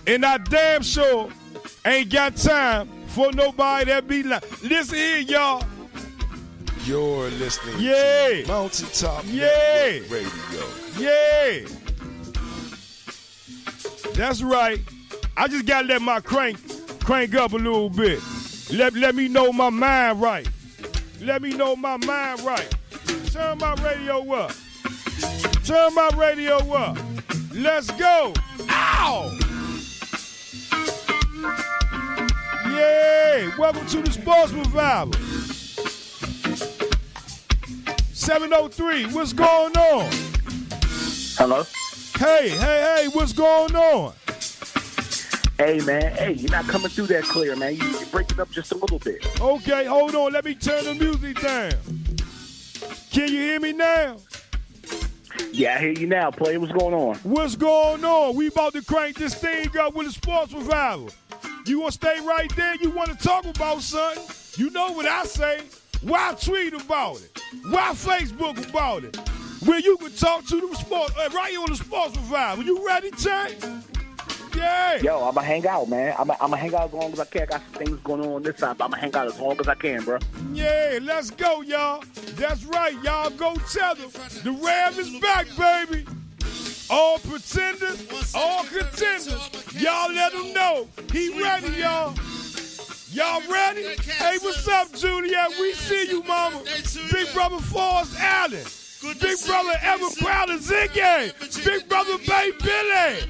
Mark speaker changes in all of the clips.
Speaker 1: And I damn sure ain't got time for nobody that be like, listen here, y'all.
Speaker 2: You're listening
Speaker 1: to
Speaker 2: Mountaintop
Speaker 1: Network
Speaker 2: Radio.
Speaker 1: Yeah. That's right. I just gotta let my crank up a little bit. Let me know my mind right. Let me know my mind right. Turn my radio up. Turn my radio up. Let's go. Ow! Yeah. Welcome to the Sports Revival. 703, what's going on?
Speaker 3: Hello?
Speaker 1: Hey, what's going on?
Speaker 3: Hey, man, you're not coming through that clear, man. You're breaking up just a little bit.
Speaker 1: Okay, hold on. Let me turn the music down. Can you hear me now?
Speaker 3: Yeah, I hear you now. Play, what's going on?
Speaker 1: What's going on? We about to crank this thing up with a Sports Revival. You want to stay right there? You want to talk about something? You know what I say. Why tweet about it? Why Facebook about it? Where you can talk to the sports, right here on the Sports Revival. You ready, Tank? Yeah.
Speaker 3: Yo, I'm going to hang out, man. I'm going to hang out as long as I can. I got some things going on this side, but I'm going to hang out as long as I can, bro.
Speaker 1: Yeah, let's go, y'all. That's right, y'all. Go tell them. The Rev is back, baby. All pretenders, all contenders. Y'all let them know. He ready, y'all. Y'all ready? Hey, what's up, Juliet? We see you, mama. Big brother Forrest Allen. Big brother Ever Crowder Ziggy. Big brother Bay Billy.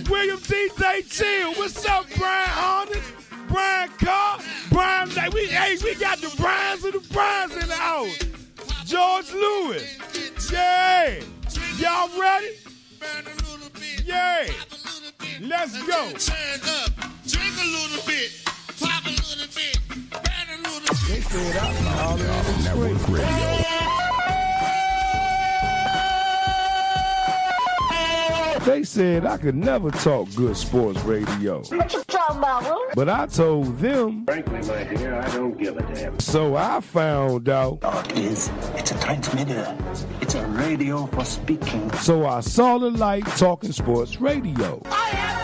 Speaker 1: William DJ Chill. What's up, Brian Harness? Brian Carr. Brian, we got the Brians and the Brians in the house. George Lewis. Yeah. Y'all ready? Yeah. Let's go.
Speaker 4: Drink a little bit. Pop a little bit, burn a little bit.
Speaker 1: They said I'm
Speaker 2: Network Radio.
Speaker 1: They said I could never talk good sports radio.
Speaker 5: What you talking about, bro?
Speaker 1: But I told them.
Speaker 6: Frankly, my dear, I don't give a damn.
Speaker 1: So I found out.
Speaker 7: It's a transmitter. It's a radio for speaking.
Speaker 1: So I saw the light talking sports radio.
Speaker 4: I have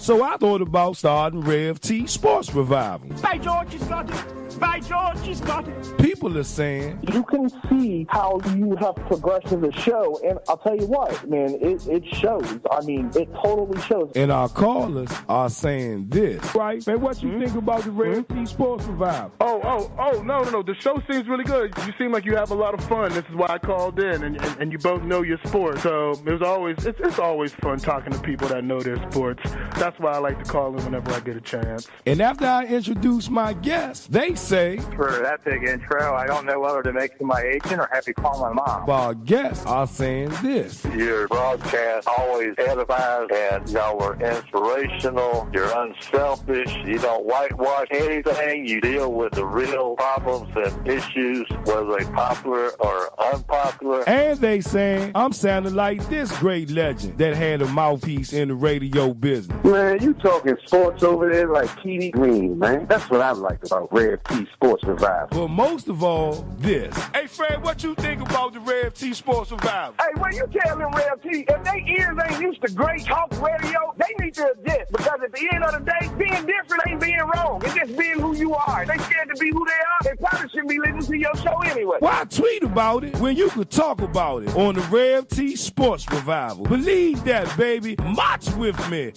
Speaker 1: So I thought about starting Rev T Sports Revival.
Speaker 5: By George, he's got it. By George, he's got it.
Speaker 1: People are saying,
Speaker 8: you can see how you have progressed in the show, and I'll tell you what, man, it shows. I mean, it totally shows.
Speaker 1: And our callers are saying this. Right? Man, what you think about the Rev T Sports Revival?
Speaker 9: Oh, no. The show seems really good. You seem like you have a lot of fun. This is why I called in, and you both know your sport. So it's always fun talking to people that know their sports. That's why I like to call in whenever I get a chance.
Speaker 1: And after I introduce my guests, they say,
Speaker 10: for that big intro, I don't know whether to make you my agent or have you call my mom.
Speaker 1: Our guests are saying this.
Speaker 10: Your broadcast always edifies, and y'all were inspirational. You're unselfish. You don't whitewash anything. You deal with the real problems and issues, whether they popular or unpopular.
Speaker 1: And they saying, I'm sounding like this great legend that had a mouthpiece in the radio business.
Speaker 6: Man, you talking sports over there like TV Green, man. That's what I like about Rev T Sports Revival.
Speaker 1: But most of all, this. Hey, Fred, what you think about the Rev T Sports Revival?
Speaker 11: Hey, when you tell them Rev T, if they ears ain't used to great talk radio, they need to adjust. Because at the end of the day, being different ain't being wrong. It's just being who you are. They scared to be who they are. They probably shouldn't be listening to your show anyway.
Speaker 1: Why tweet about it when you could talk about it on the Rev T Sports Revival? Believe that, baby. March with me.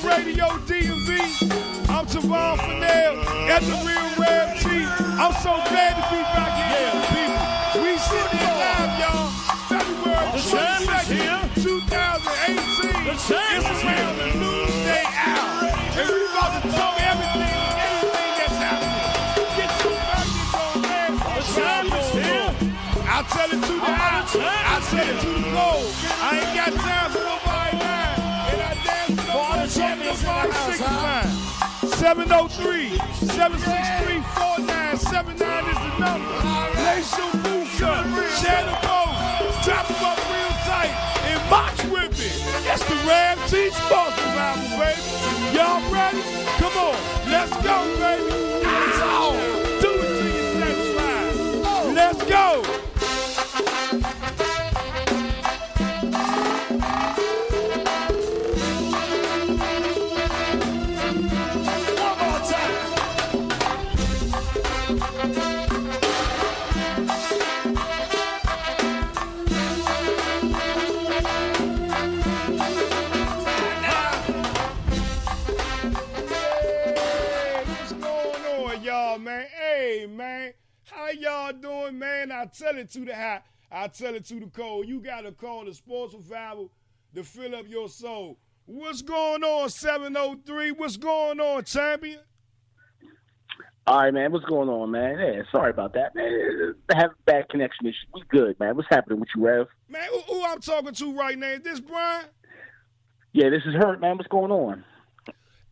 Speaker 1: Radio DMV. I'm Tavon Fennell at the Real Rev T. I'm so glad to be back here, people. We sitting here live, y'all. February 22nd, 2018. It's around the noonday hour. And we about to talk everything that's happening. Get your back on there. I'll tell it to the eye. I'll tell it to the goal. I ain't got time for nobody now. And I dance for all the champions in the house, huh? 703-763-4979 is the number. Lace your boots up, share the boat, top them up real tight, and march with me. It's the Ram T Sports Revival, baby. Y'all ready? Come on, let's go, baby. Ow! Do it till you're satisfied. Let's go. How y'all doing, man? I tell it to the high, I tell it to the cold. You got to call the Sports Revival to fill up your soul. What's going on, 703? What's going on, champion?
Speaker 3: All right, man. What's going on, man? Yeah, sorry about that, man. I have a bad connection issue. We good, man. What's happening with you, Rev?
Speaker 1: Man, who I'm talking to right now? Is this Brian?
Speaker 3: Yeah, this is Hurt, man. What's going on?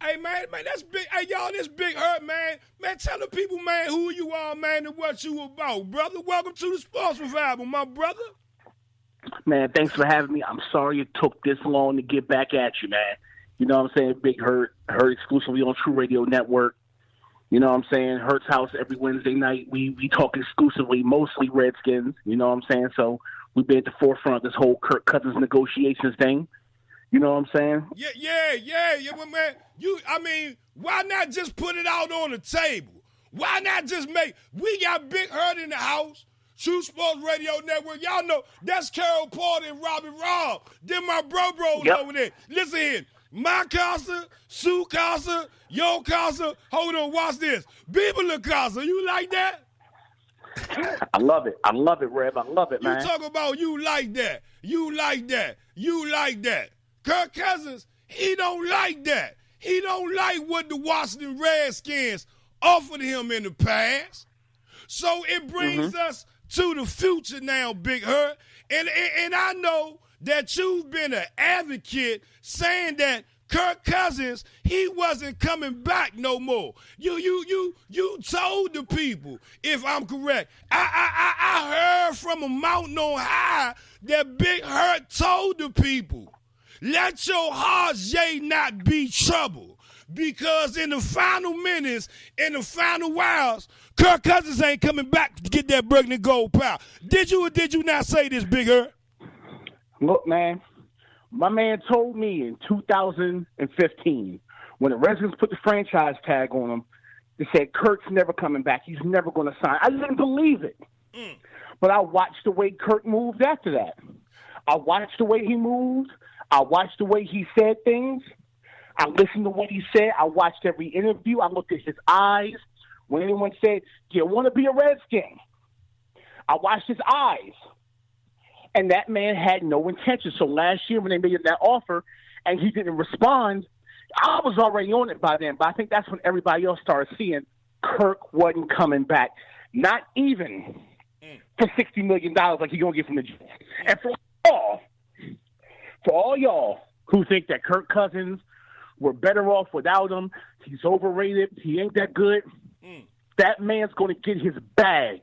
Speaker 1: Hey, man, that's big. Hey, y'all, this Big Hurt, man. Man, tell the people, man, who you are, man, and what you about, brother. Welcome to the Sports Revival, my brother.
Speaker 3: Man, thanks for having me. I'm sorry it took this long to get back at you, man. You know what I'm saying? Big Hurt exclusively on True Radio Network. You know what I'm saying? Hurt's House every Wednesday night. We talk exclusively, mostly Redskins. You know what I'm saying? So we've been at the forefront of this whole Kirk Cousins negotiations thing. You know what I'm saying?
Speaker 1: Yeah, well, man. Why not just put it out on the table? Why not just we got Big Hurt in the house, True Sports Radio Network. Y'all know that's Carol Porter and Robbie Robb. Then my bros over there. Listen here. My casa, Sue casa, your casa. Hold on, watch this. Bibula casa. You like that?
Speaker 3: I love it. I love it, Rev. I love it, man.
Speaker 1: You talk about you like that. You like that. You like that. Kirk Cousins, he don't like that. He don't like what the Washington Redskins offered him in the past. So it brings us to the future now, Big Hurt. And I know that you've been an advocate saying that Kirk Cousins, he wasn't coming back no more. You told the people, if I'm correct. I heard from a mountain on high that Big Hurt told the people, let your hearts yea not be troubled, because in the final minutes, in the final hours, Kirk Cousins ain't coming back to get that burgundy gold power. Did you or did you not say this, Big Hurt?
Speaker 3: Look, man, my man told me in 2015, when the Redskins put the franchise tag on him, they said, Kirk's never coming back. He's never going to sign. I didn't believe it. But I watched the way Kirk moved after that. I watched the way he moved. I watched the way he said things. I listened to what he said. I watched every interview. I looked at his eyes. When anyone said, do you want to be a Redskin? I watched his eyes. And that man had no intention. So last year when they made that offer and he didn't respond, I was already on it by then. But I think that's when everybody else started seeing Kirk wasn't coming back. Not even for $60 million like he's going to get from the Jets. And for all y'all who think that Kirk Cousins were better off without him, he's overrated, he ain't that good, that man's going to get his bag.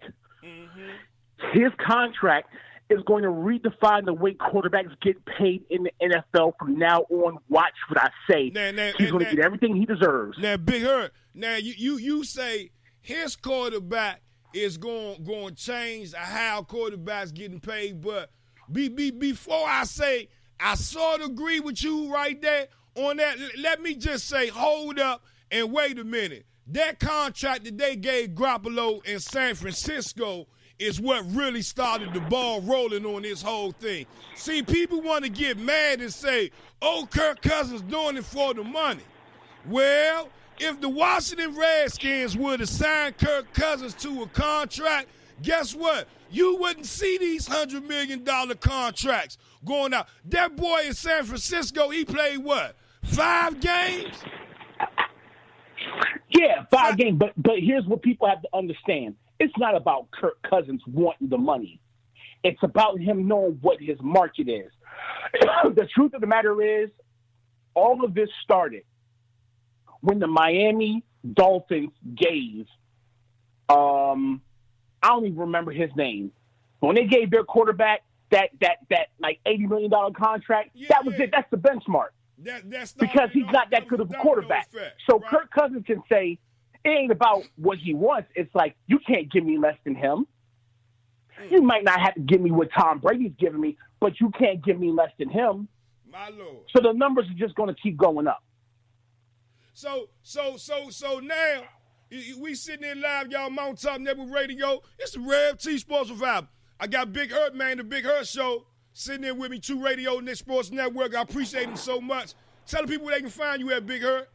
Speaker 3: His contract is going to redefine the way quarterbacks get paid in the NFL from now on. Watch what I say. He's going to get everything he deserves.
Speaker 1: Now, Big Hurt, now you say his quarterback is going to change how quarterbacks getting paid, but before I say I sort of agree with you right there on that, let me just say hold up and wait a minute. That contract that they gave Garoppolo in San Francisco is what really started the ball rolling on this whole thing. See, people want to get mad and say, oh, Kirk Cousins doing it for the money. Well, if the Washington Redskins would have signed Kirk Cousins to a contract, guess what? You wouldn't see these $100 million contracts going out. That boy in San Francisco, he played what, 5 games?
Speaker 3: Yeah, 5 games. But here's what people have to understand. It's not about Kirk Cousins wanting the money. It's about him knowing what his market is. The truth of the matter is, all of this started when the Miami Dolphins gave, I don't even remember his name. When they gave their quarterback that like $80 million contract, that was it. That's the benchmark.
Speaker 1: That's
Speaker 3: because he's not that good of a quarterback. So right. Kirk Cousins can say, it ain't about what he wants. It's like, you can't give me less than him. You might not have to give me what Tom Brady's giving me, but you can't give me less than him.
Speaker 1: My Lord.
Speaker 3: So the numbers are just going to keep going up.
Speaker 1: So now, we sitting there live, y'all, Mountaintop Network Radio. It's the Rev T Sports Revival. I got Big Hurt, man, the Big Hurt Show, sitting there with me, True Radio and Sports Network. I appreciate him so much. Tell the people where they can find you at, Big Hurt.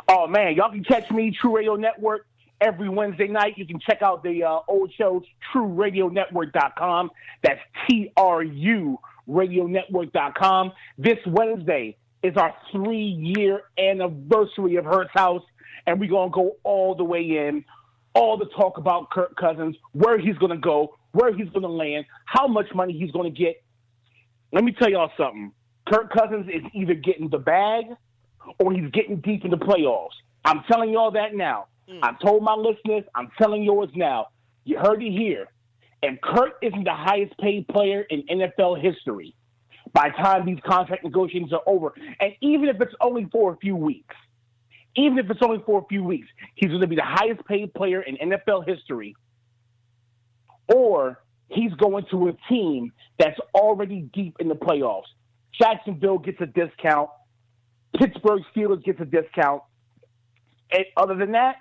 Speaker 3: Oh, man, y'all can catch me, True Radio Network, every Wednesday night. You can check out the old shows, TrueRadioNetwork.com. That's TRU RadioNetwork.com. This Wednesday is our 3-year anniversary of Hurt's House, and we're going to go all the way in, all the talk about Kirk Cousins, where he's going to go, where he's going to land, how much money he's going to get. Let me tell y'all something. Kirk Cousins is either getting the bag or he's getting deep in the playoffs. I'm telling y'all that now. I've told my listeners. I'm telling yours now. You heard it here. And Kirk isn't the highest paid player in NFL history by the time these contract negotiations are over. And even if it's only for a few weeks, he's going to be the highest paid player in NFL history, or he's going to a team that's already deep in the playoffs. Jacksonville gets a discount. Pittsburgh Steelers gets a discount. And other than that,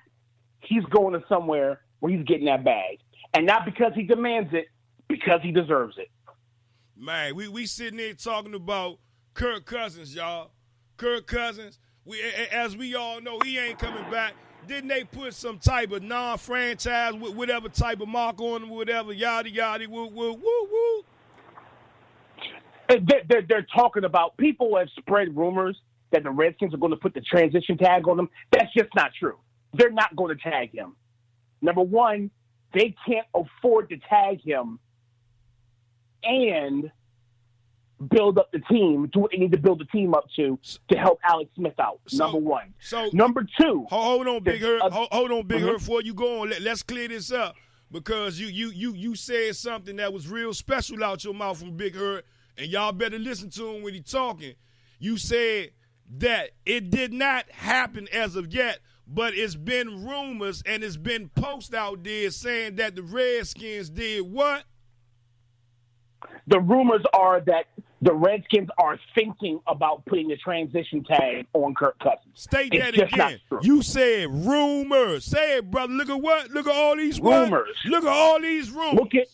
Speaker 3: he's going to somewhere where he's getting that bag. And not because he demands it, because he deserves it.
Speaker 1: Man, we sitting there talking about Kirk Cousins, y'all. Kirk Cousins, as we all know, he ain't coming back. Didn't they put some type of non-franchise with whatever type of mark on him, whatever, yada, yada, woo, woo, woo, woo?
Speaker 3: They're talking about, people have spread rumors that the Redskins are going to put the transition tag on him. That's just not true. They're not going to tag him. Number one, they can't afford to tag him and build up the team, do what they need to build the team up to help Alex Smith out. Number one. Number two.
Speaker 1: Hold on, Big Hurt. Hold on, Big Hurt, before you go on. Let's clear this up, because you said something that was real special out your mouth from Big Hurt, and y'all better listen to him when he's talking. You said that it did not happen as of yet, but it's been rumors and it's been posts out there saying that the Redskins did what?
Speaker 3: The rumors are that the Redskins are thinking about putting the transition tag on Kirk Cousins.
Speaker 1: State that again. You said rumors. Say it, brother. Look at what? Look at all these
Speaker 3: rumors.
Speaker 1: Look at all these rumors.
Speaker 3: Look at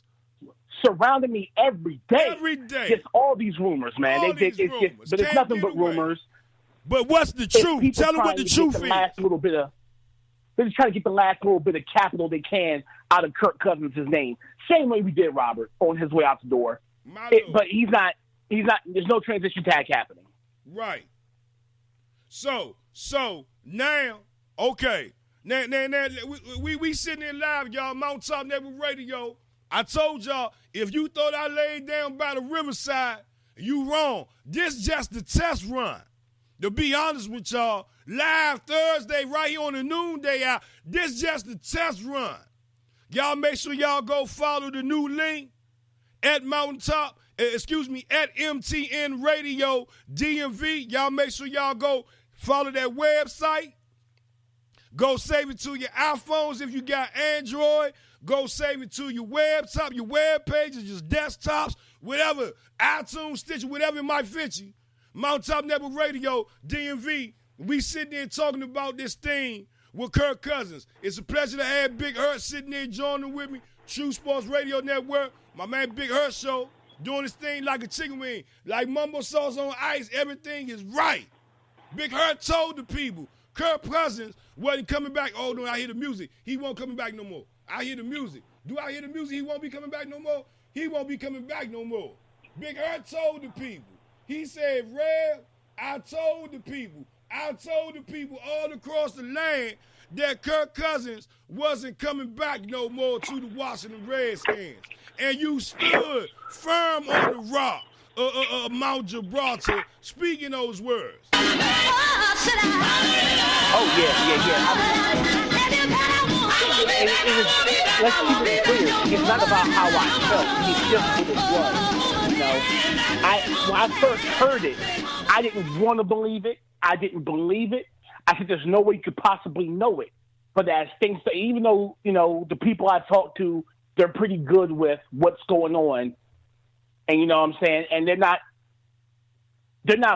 Speaker 3: surrounding me every day.
Speaker 1: Every day.
Speaker 3: Just all these rumors, man. But it's nothing but rumors.
Speaker 1: But what's the truth? Tell them what the truth is.
Speaker 3: They're just trying to get the last little bit of capital they can out of Kirk Cousins' name. Same way we did Robert on his way out the door. But he's not. There's no transition tag happening.
Speaker 1: Right. So now, okay. Now we sitting there live, y'all. Mountaintop Network Radio. I told y'all, if you thought I laid down by the riverside, you wrong. This just the test run. To be honest with y'all, live Thursday right here on the Noonday Hour, this just the test run. Y'all make sure y'all go follow the new link at at MTN Radio DMV. Y'all make sure y'all go follow that website. Go save it to your iPhones if you got Android. Go save it to your website, your web pages, your desktops, whatever, iTunes, Stitcher, whatever it might fit you. Mountaintop Network Radio, DMV. We sitting there talking about this thing with Kirk Cousins. It's a pleasure to have Big Hurt sitting there joining with me. True Sports Radio Network. My man Big Hurt Show doing this thing like a chicken wing, like mumbo sauce on ice. Everything is right. Big Hurt told the people Kirk Cousins wasn't coming back. Oh, no, I hear the music. He won't coming back no more. I hear the music. Do I hear the music? He won't be coming back no more? He won't be coming back no more. Big Hurt told the people. He said, Rev, I told the people all across the land that Kirk Cousins wasn't coming back no more to the Washington Redskins. And you stood firm on the rock Mount Gibraltar speaking those words.
Speaker 3: Oh, yeah. Let's keep it clear. It's not about how I felt. It's just what it was. You know, when I first heard it, I didn't want to believe it. I didn't believe it. I said, there's no way you could possibly know it. But as things, even though, you know, the people I talk to, they're pretty good with what's going on. And you know what I'm saying? And they're not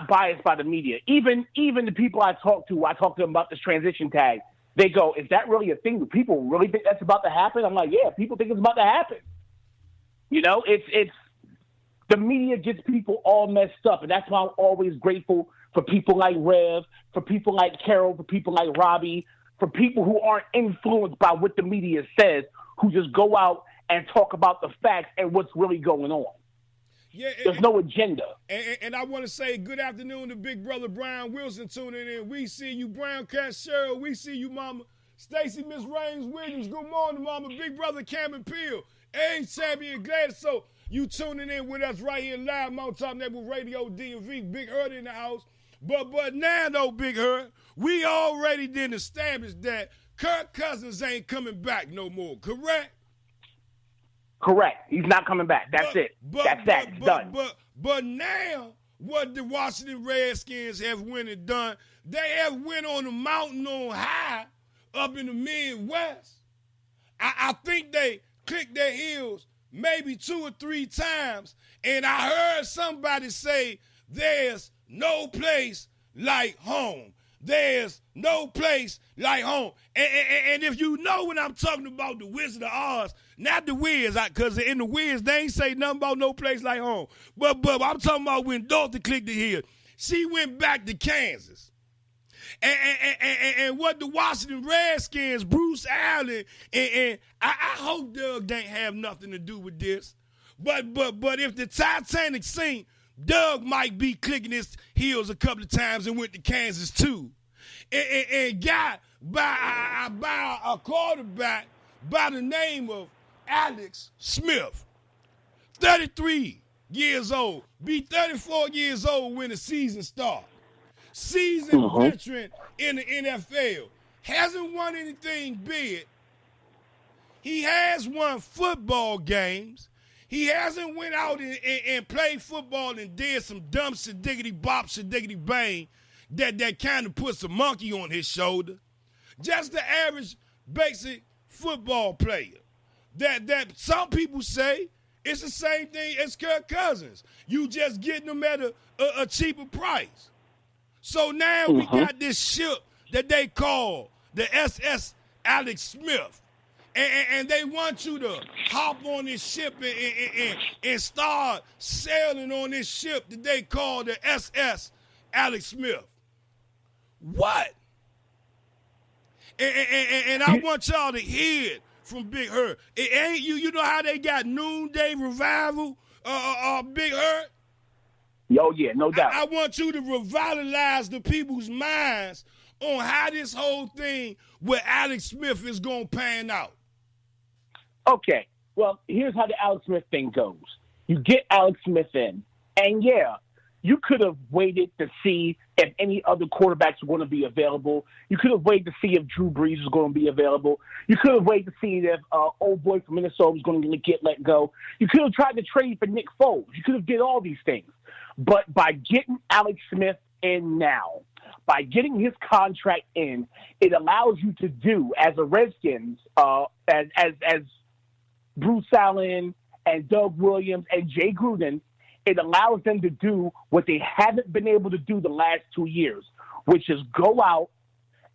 Speaker 3: biased by the media. Even the people I talk to them about this transition tag. They go, is that really a thing? Do people really think that's about to happen? I'm like, yeah, people think it's about to happen. You know, it's the media gets people all messed up. And that's why I'm always grateful for people like Rev, for people like Carol, for people like Robbie, for people who aren't influenced by what the media says, who just go out and talk about the facts and what's really going on.
Speaker 1: Yeah,
Speaker 3: there's no agenda.
Speaker 1: And I want to say good afternoon to Big Brother Brian Wilson tuning in. We see you, Brown Cat Cheryl. We see you, Mama Stacy, Miss Raines Williams. Good morning, Mama. Big Brother Cameron Peel. Hey, Champion Gladys. So you tuning in with us right here live, Mount Top Neighborhood Radio DMV. Big Hurt in the house. But now, though, Big Hurt, we already did establish that Kirk Cousins ain't coming back no more, correct?
Speaker 3: Correct. He's not coming back. That's it. It's done.
Speaker 1: But now, what the Washington Redskins have went and done, they have went on a mountain on high up in the Midwest. I think they clicked their heels maybe 2 or 3 times, and I heard somebody say there's no place like home. There's no place like home. And if you know when I'm talking about the Wizard of Oz, not the Wiz, because in the Wiz, they ain't say nothing about no place like home. But I'm talking about when Dorothy clicked the heel. She went back to Kansas. And what the Washington Redskins, Bruce Allen, and I hope Doug didn't have nothing to do with this. But if the Titanic sink, Doug might be clicking his heels a couple of times and went to Kansas too, and got by a quarterback by the name of Alex Smith, 33 years old, be 34 years old when the season starts. Seasoned veteran in the NFL, hasn't won anything big. He has won football games. He hasn't went out and played football and did some dumb diggity bop, diggity bang that kind of puts a monkey on his shoulder. Just the average basic football player. That some people say it's the same thing as Kirk Cousins. You just getting them at a cheaper price. So now we got this ship that they call the SS Alex Smith. And they want you to hop on this ship and start sailing on this ship that they call the SS Alex Smith. What? And I want y'all to hear it from Big Hurt. It ain't you know how they got Noonday Revival, Big Hurt?
Speaker 3: Oh, yeah, no doubt.
Speaker 1: I want you to revitalize the people's minds on how this whole thing with Alex Smith is going to pan out.
Speaker 3: Okay, well, here's how the Alex Smith thing goes. You get Alex Smith in, and yeah, you could have waited to see if any other quarterbacks were going to be available. You could have waited to see if Drew Brees was going to be available. You could have waited to see if old boy from Minnesota was going to get let go. You could have tried to trade for Nick Foles. You could have did all these things. But by getting Alex Smith in now, by getting his contract in, it allows you to do, as a Redskins, as Bruce Allen and Doug Williams and Jay Gruden, it allows them to do what they haven't been able to do the last 2 years, which is go out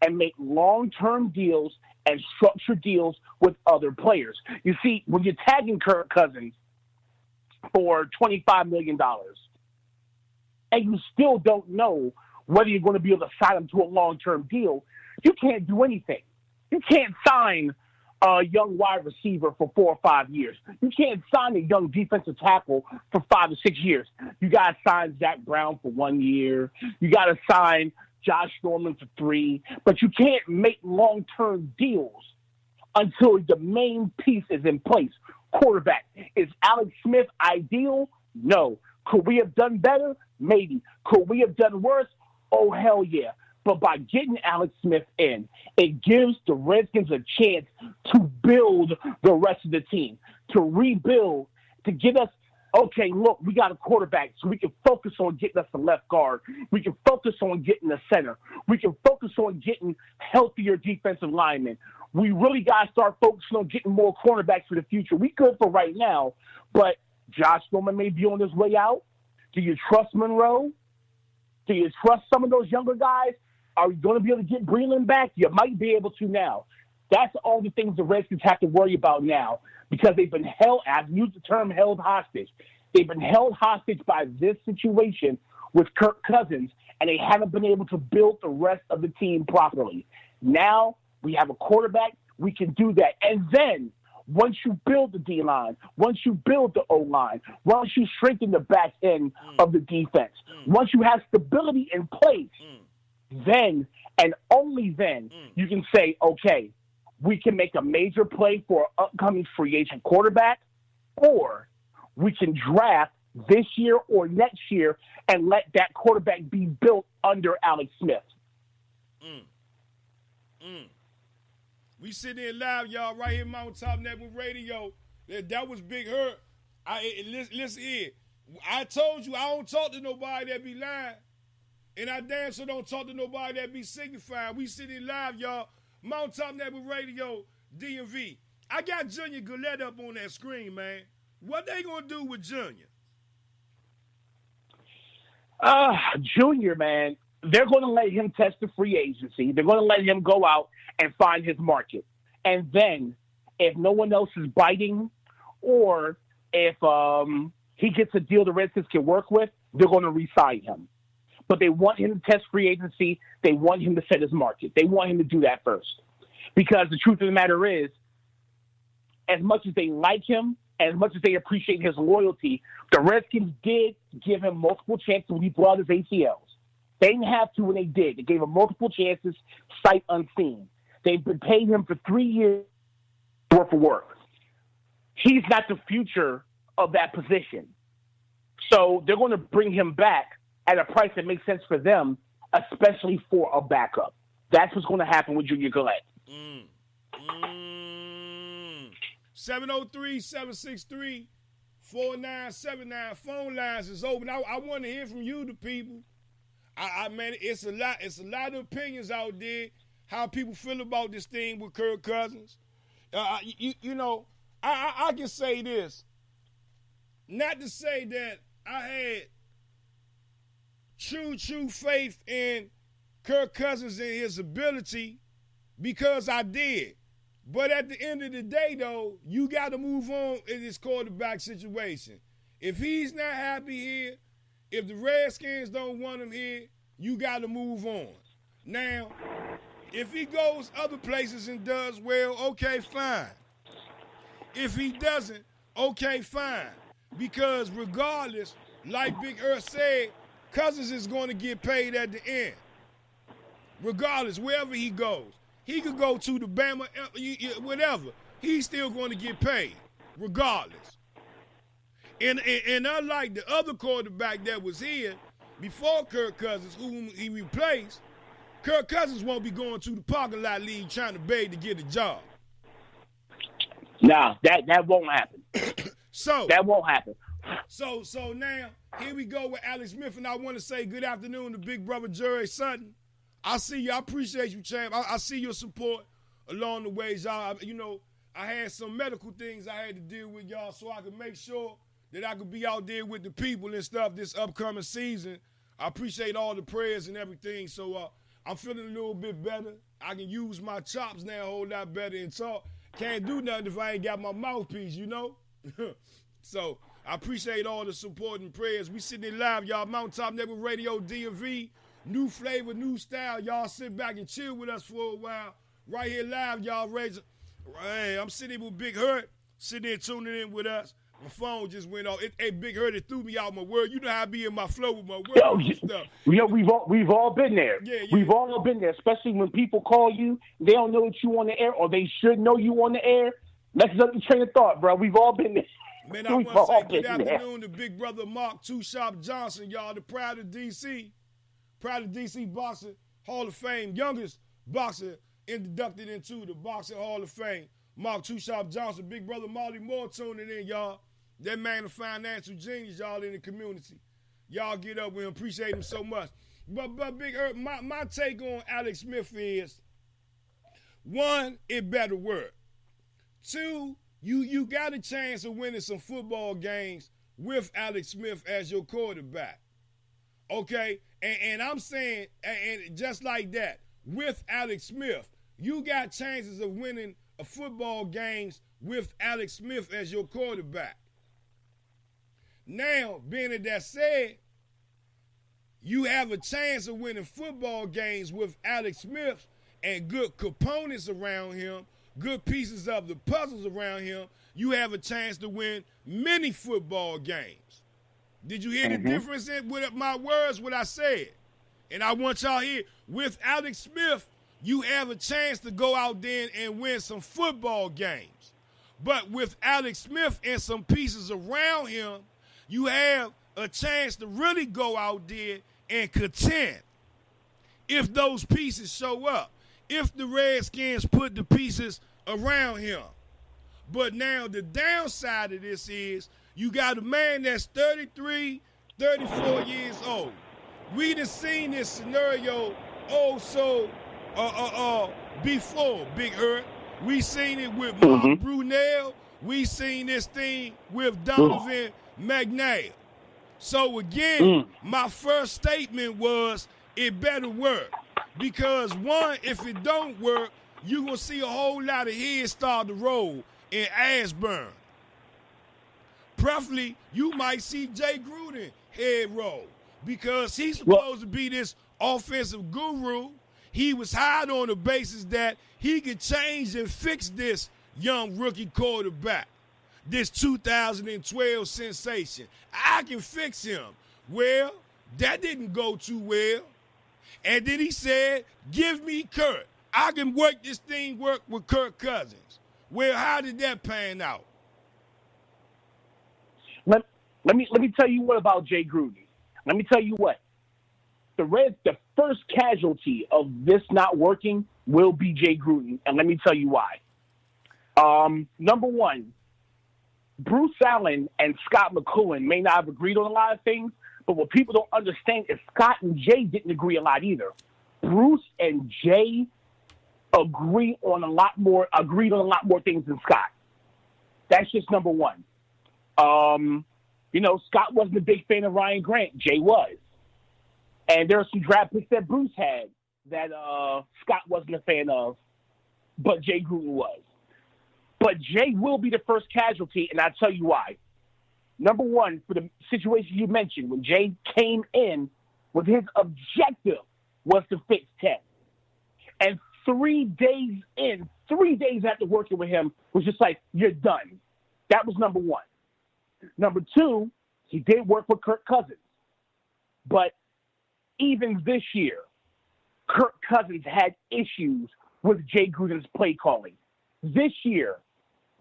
Speaker 3: and make long-term deals and structure deals with other players. You see, when you're tagging Kirk Cousins for $25 million and you still don't know whether you're going to be able to sign him to a long-term deal, you can't do anything. You can't sign a young wide receiver for 4 or 5 years. You can't sign a young defensive tackle for 5 or 6 years. You got to sign Zach Brown for 1 year. You got to sign Josh Norman for 3. But you can't make long-term deals until the main piece is in place. Quarterback. Is Alex Smith ideal? No. Could we have done better? Maybe. Could we have done worse? Oh, hell yeah. But by getting Alex Smith in, it gives the Redskins a chance to build the rest of the team, to rebuild, to get us, okay, look, we got a quarterback, so we can focus on getting us a left guard. We can focus on getting the center. We can focus on getting healthier defensive linemen. We really got to start focusing on getting more cornerbacks for the future. We could for right now, but Josh Norman may be on his way out. Do you trust Monroe? Do you trust some of those younger guys? Are you going to be able to get Breland back? You might be able to now. That's all the things the Redskins have to worry about now because they've been held, I've used the term held hostage. They've been held hostage by this situation with Kirk Cousins, and they haven't been able to build the rest of the team properly. Now we have a quarterback. We can do that. And then once you build the D-line, once you build the O-line, once you strengthen the back end of the defense, once you have stability in place, then and only then you can say, okay, we can make a major play for an upcoming free agent quarterback, or we can draft this year or next year and let that quarterback be built under Alex Smith.
Speaker 1: We sitting here live, y'all, right here, Mountaintop Network Radio. That was Big Hurt. Listen here. I told you I don't talk to nobody that be lying. And I damn sure don't talk to nobody that be signifying. We sitting live, y'all. Mountaintop Network Radio, DMV. I got Junior Gillette up on that screen, man. What they gonna do with Junior?
Speaker 3: Junior, man, they're going to let him test the free agency. They're going to let him go out and find his market. And then if no one else is biting or if he gets a deal the Redskins can work with, they're going to re-sign him. But they want him to test free agency. They want him to set his market. They want him to do that first. Because the truth of the matter is, as much as they like him, as much as they appreciate his loyalty, the Redskins did give him multiple chances when he blew out his ACLs. They didn't have to when they did. They gave him multiple chances, sight unseen. They've been paying him for 3 years worth of work. He's not the future of that position. So they're going to bring him back at a price that makes sense for them, especially for a backup. That's what's going to happen with Junior Gillette.
Speaker 1: 703-763-4979. Phone lines is open. I want to hear from you, the people. Man, it's a lot of opinions out there, how people feel about this thing with Kirk Cousins. I can say this. Not to say that I had true faith in Kirk Cousins and his ability, because I did. But at the end of the day, though, you got to move on in this quarterback situation. If he's not happy here, if the Redskins don't want him here, you got to move on. Now, if he goes other places and does well, okay, fine. If he doesn't, okay, fine. Because regardless, like Big Earth said, Cousins is going to get paid at the end. Regardless, wherever he goes. He could go to the Bama, whatever. He's still going to get paid, regardless. And unlike the other quarterback that was here before Kirk Cousins, whom he replaced, Kirk Cousins won't be going to the parking lot league trying to beg to get a job.
Speaker 3: Nah, that won't happen. That won't happen.
Speaker 1: So now, here we go with Alex Smith, and I want to say good afternoon to Big Brother Jerry Sutton. I see you. I appreciate you, champ. I see your support along the way, y'all. I had some medical things I had to deal with, y'all, so I could make sure that I could be out there with the people and stuff this upcoming season. I appreciate all the prayers and everything, so I'm feeling a little bit better. I can use my chops now a whole lot better and talk. Can't do nothing if I ain't got my mouthpiece, So I appreciate all the support and prayers. We sitting there live, y'all. Mountaintop Network Radio, DMV. New flavor, new style. Y'all sit back and chill with us for a while. Right here live, y'all. Hey, I'm sitting here with Big Hurt, sitting there tuning in with us. My phone just went off. Hey, Big Hurt, it threw me out my word. You know how I be in my flow with my words and stuff.
Speaker 3: We've all been there.
Speaker 1: Yeah.
Speaker 3: We've all been there, especially when people call you. They don't know that you on the air, or they should know you on the air. Messes up the train of thought, bro. We've all been there.
Speaker 1: Man, I want to say good afternoon to big brother Mark Too Sharp Johnson, y'all, the Pride of D.C. Boxer Hall of Fame, youngest boxer inducted into the Boxing Hall of Fame. Mark Too Sharp Johnson, big brother Marty Moore tuning in, y'all. That man a financial genius, y'all, in the community. Y'all get up with him. Appreciate him so much. But Big Earth, my take on Alex Smith is, one, it better work. Two, you got a chance of winning some football games with Alex Smith as your quarterback. Okay? And I'm saying, and just like that, with Alex Smith, you got chances of winning football games with Alex Smith as your quarterback. Now, being that said, you have a chance of winning football games with Alex Smith and good components around him, good pieces of the puzzles around him. You have a chance to win many football games. Did you hear the difference in with my words, what I said? And I want y'all here, with Alex Smith, you have a chance to go out there and win some football games. But with Alex Smith and some pieces around him, you have a chance to really go out there and contend if those pieces show up, if the Redskins put the pieces around him. But now the downside of this is you got a man that's 33, 34 years old. We done seen this scenario before, Big Earth. We seen it with Mark Brunell. We seen this thing with Donovan McNabb. So again, my first statement was it better work. Because one, if it don't work, you're going to see a whole lot of heads start to roll in Ashburn. Preferably, you might see Jay Gruden head roll because he's supposed to be this offensive guru. He was hired on the basis that he could change and fix this young rookie quarterback, this 2012 sensation. I can fix him. Well, that didn't go too well. And then he said, give me Kirk. I can work this thing with Kirk Cousins. Well, how did that pan out?
Speaker 3: Let me tell you what about Jay Gruden. Let me tell you what. The first casualty of this not working will be Jay Gruden, and let me tell you why. Number one, Bruce Allen and Scott McCloughan may not have agreed on a lot of things, but what people don't understand is Scott and Jay didn't agree a lot either. Bruce and Jay agreed on a lot more things than Scott. That's just number one. Scott wasn't a big fan of Ryan Grant. Jay was. And there are some draft picks that Bruce had that Scott wasn't a fan of, but Jay Gruden was. But Jay will be the first casualty, and I'll tell you why. Number one, for the situation you mentioned, when Jay came in, with his objective was to fix 10. And 3 days after working with him, was just like, you're done. That was number one. Number two, he did work with Kirk Cousins. But even this year, Kirk Cousins had issues with Jay Gruden's play calling. This year,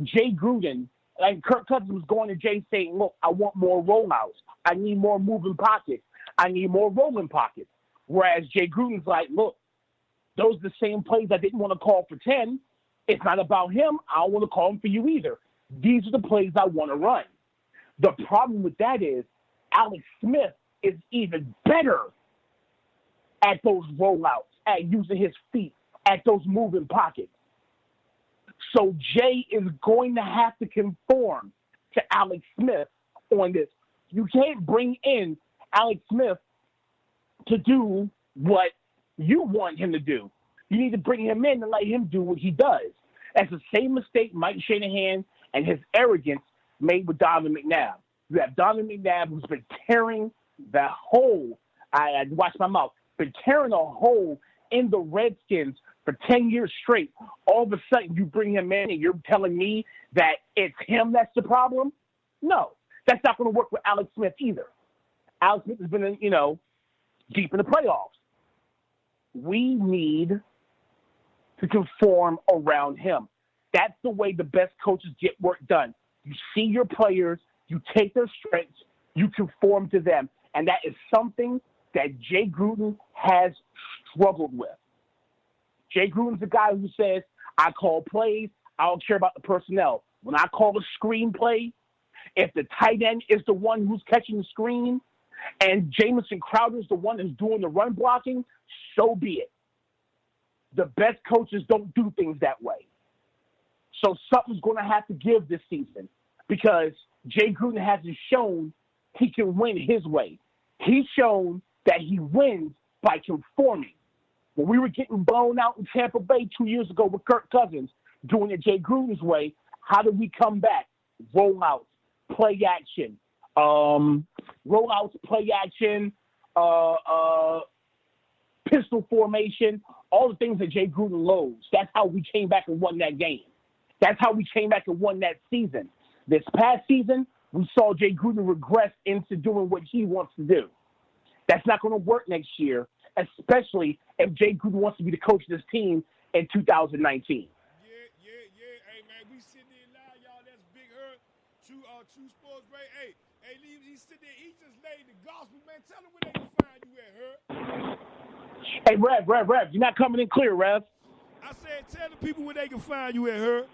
Speaker 3: Jay Gruden and Kirk Cousins was going to Jay saying, look, I want more rollouts. I need more moving pockets. I need more rolling pockets. Whereas Jay Gruden's like, look, those are the same plays I didn't want to call for 10. It's not about him. I don't want to call them for you either. These are the plays I want to run. The problem with that is Alex Smith is even better at those rollouts, at using his feet, at those moving pockets. So Jay is going to have to conform to Alex Smith on this. You can't bring in Alex Smith to do what you want him to do. You need to bring him in and let him do what he does. That's the same mistake Mike Shanahan and his arrogance made with Donovan McNabb. You have Donovan McNabb who's been tearing the hole. I watched my mouth. Been tearing a hole in the Redskins for 10 years straight. All of a sudden, you bring him in and you're telling me that it's him that's the problem? No, that's not going to work with Alex Smith either. Alex Smith has been, deep in the playoffs. We need to conform around him. That's the way the best coaches get work done. You see your players, you take their strengths, you conform to them. And that is something that Jay Gruden has struggled with. Jay Gruden's the guy who says, I call plays, I don't care about the personnel. When I call a screen play, if the tight end is the one who's catching the screen and Jamison Crowder is the one who's doing the run blocking, so be it. The best coaches don't do things that way. So something's going to have to give this season because Jay Gruden hasn't shown he can win his way. He's shown that he wins by conforming. When we were getting blown out in Tampa Bay 2 years ago with Kirk Cousins doing it Jay Gruden's way, how did we come back? Rollouts, play action, pistol formation, all the things that Jay Gruden loathes. That's how we came back and won that game. That's how we came back and won that season. This past season, we saw Jay Gruden regress into doing what he wants to do. That's not going to work next year, especially if Jay Gruden wants to be the coach of this team in 2019.
Speaker 1: Yeah. Hey, man, we sitting there live, y'all. That's Big Hurt, True Sports Ray. Hey, he sitting there. He just laid the gospel, man. Tell him where they can find you at, Hurt.
Speaker 3: Hey, Rev, you're not coming in clear, Rev.
Speaker 1: I said tell the people where they can find you at, Hurt.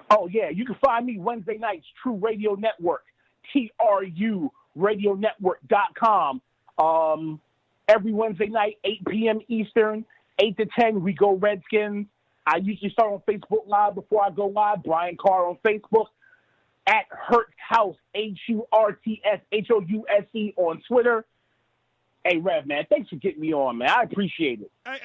Speaker 3: Oh, yeah, you can find me Wednesday nights, True Radio Network, TRURadionetwork.com. Every Wednesday night, 8 p.m. Eastern, 8 to 10, we go Redskins. I usually start on Facebook Live before I go live. Brian Carr on Facebook. At Hurt House, HURTSHOUSE on Twitter. Hey, Rev, man, thanks for getting me on, man. I appreciate it.
Speaker 1: Hey,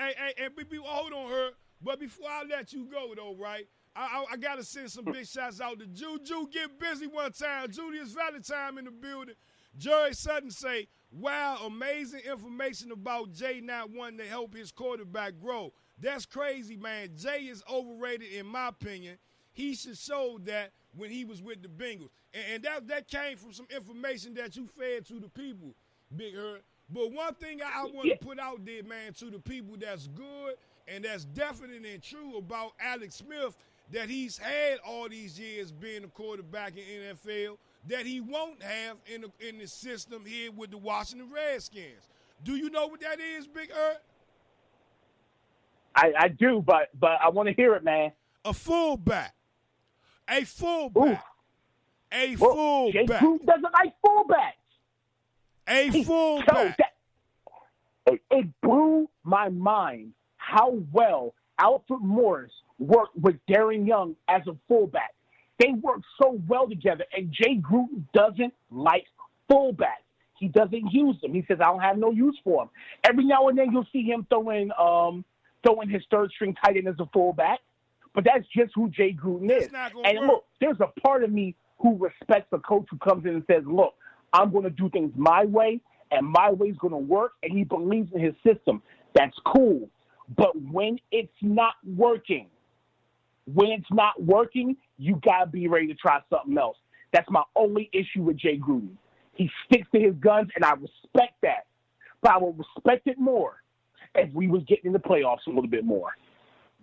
Speaker 1: hold on, Hurt. But before I let you go, though, right, I got to send some big shots out to Juju. Get busy one time. Julius Valentine in the building. Jerry Sutton say, wow, amazing information about Jay not wanting to help his quarterback grow. That's crazy, man. Jay is overrated in my opinion. He should show that when he was with the Bengals. And that came from some information that you fed to the people, Big Hurt. But one thing I want to put out there, man, to the people that's good and that's definite and true about Alex Smith, that he's had all these years being a quarterback in NFL, that he won't have in the system here with the Washington Redskins. Do you know what that is, Big Hurt?
Speaker 3: I do, but I want to hear it, man.
Speaker 1: A fullback. A fullback.
Speaker 3: Ooh.
Speaker 1: A fullback.
Speaker 3: Jay Gruden doesn't like fullbacks.
Speaker 1: A fullback.
Speaker 3: It blew my mind how well Alfred Morris worked with Darren Young as a fullback. They work so well together, and Jay Gruden doesn't like fullbacks. He doesn't use them. He says, I don't have no use for them. Every now and then you'll see him throwing his third-string tight end as a fullback, but that's just who Jay Gruden is. And look, there's a part of me who respects a coach who comes in and says, look, I'm going to do things my way, and my way is going to work, and he believes in his system. That's cool. But when it's not working, you got to be ready to try something else. That's my only issue with Jay Gruden. He sticks to his guns, and I respect that. But I would respect it more if we was getting in the playoffs a little bit more.